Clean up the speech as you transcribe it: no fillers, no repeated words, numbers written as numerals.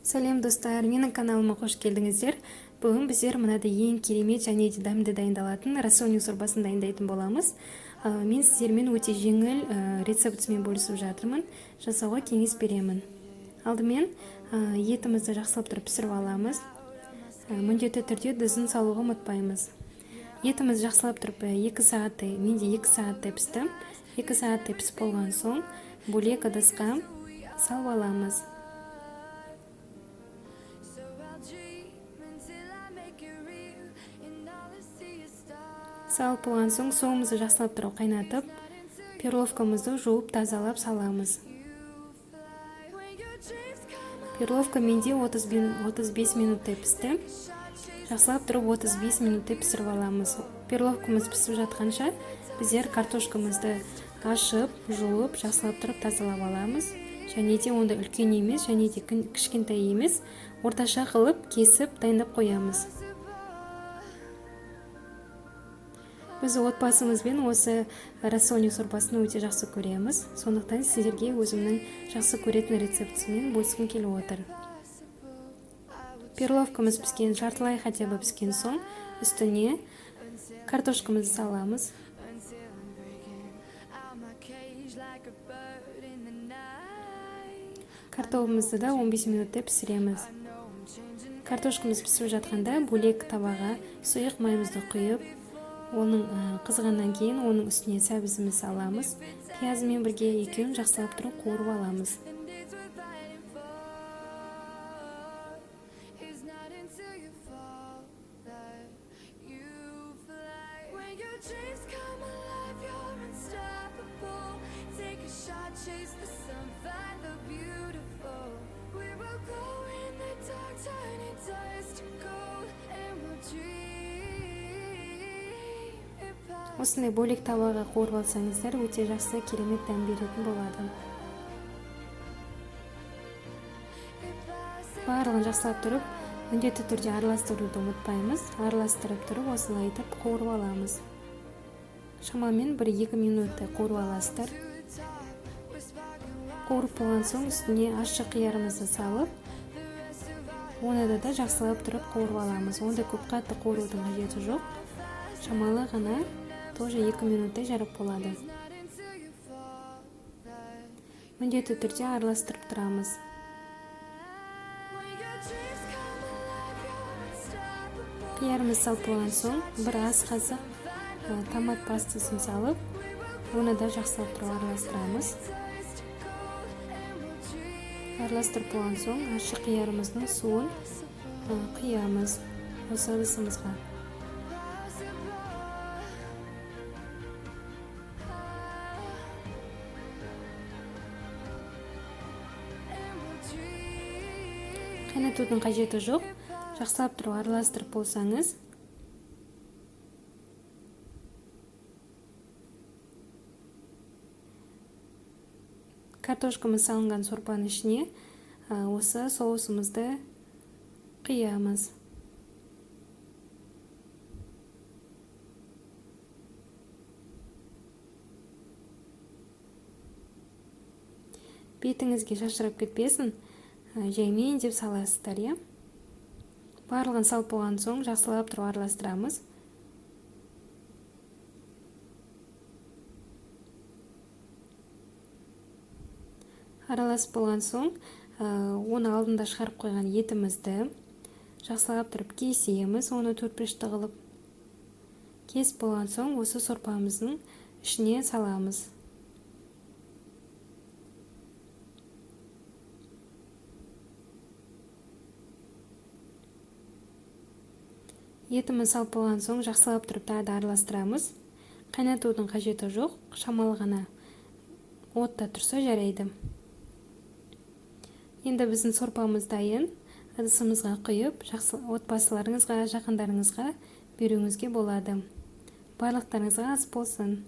Сәлем достар, менің каналыма қош келдіңіздер. Бүгін біздер мынада ең керемет және де дәмді дайындалатын рассольный сорпасын дайындайтын боламыз. Мен сіздермен өте жеңіл рецептімен бөлісіп жатырмын. Жасауға кеңес беремін. Алдымен етімізді жақсылап тұрып пісіріп аламыз. Міндетті түрде тұзын салуға ұмытпаймыз. Етіміз жақсылап тұрып 2 сағаттай, менде 2 сағаттай пісті. 2 сағаттай пісіп болған соң бөлек ыдысқа салып аламыз. Салып болған соң суымызды жақсылап тұрып қайнатып, перловкамызды жуып тазалап саламыз. Перловка менде 35 минуттай пісті. Жақсылап тұрып 35 минуттай пісіріп аламыз. Перловкамыз пісіп жатқанша біздер картошкамызды ашып, жуып, жақсылап тұрып тазалап аламыз. Және де онда үлкен емес, және де кішкентай емес, орташа қылып кесіп дайындап қоямыз. Біз отбасымызбен осы рассольный сорпасын өте жақсы көреміз. Сондықтан сіздерге өзімнің жақсы көретін рецептімен бөліскім келіп отыр. Перловкамыз піскен, жартылай хотя бы піскен соң, үстіне картошкамызды саламыз. Картофелімізді да 15 минуттай пісіреміз. Картошкамыз пісіп жатқанда бөлек табаға сұйық майымызды құйып, оның қызғаннан кейін оның үстіне сәбізімізді саламыз. Пиязымен бірге екеуін жақсылап тұрып қуырып аламыз. Осындай бөлек табаға қуырып алсаңыздар, өте жақсы керемет дәм беретін болады. Барлығын жақсылап тұрып, міндетті түрде араластыруды ұмытпаймыз. Араластырып тұрып, осылай етіп қуырып аламыз. Шамамен 1-2 минуттай қуырып аласыздар. Қуырып болған соң үстіне ащы қиярымызды салып, оны да жақсылап тұрып қуырып аламыз. Онда көп қатты қуырудың қажеті жоқ. Шамалы ғана тоже 2 минуттай жарып болады. Міндетті түрде араластырып тұрамыз. Қиярымыз салып болған соң, бір ас қасық томат пастасын салып, оны да жақсылап тұрып араластырамыз. Араластырып болған соң, ащы қиярымыздың суын құямыз осы ыдысымызға. Қайнатудың қажеті жоқ. Жақсылап тұрып араластырып болсаңыз, картошкамыз салынған сорпаның ішіне осы соусымызды құямыз. Бетіңізге шашырап кетпесін, жаймен деп саласыздар, е? Барлығын салып болған соң, жақсылап тұрып араластырамыз. Араласып болған соң, оны алдында шығарып қойған етімізді жақсылап тұрып кесеміз, оны төртбұрышты қылып. Кесіп болған соң, осы сорпамыздың ішіне саламыз. Етіміз салып болған соң, жақсылап тұрып тағы да араластырамыз. Қайнатудың қажеті жоқ, шамалы ғана отта тұрса жарайды. Енді біздің сорпамыз дайын. Ыдысымызға құйып, отбасыларыңызға, жақындарыңызға беруіңізге болады. Барлықтарыңызға ас болсын.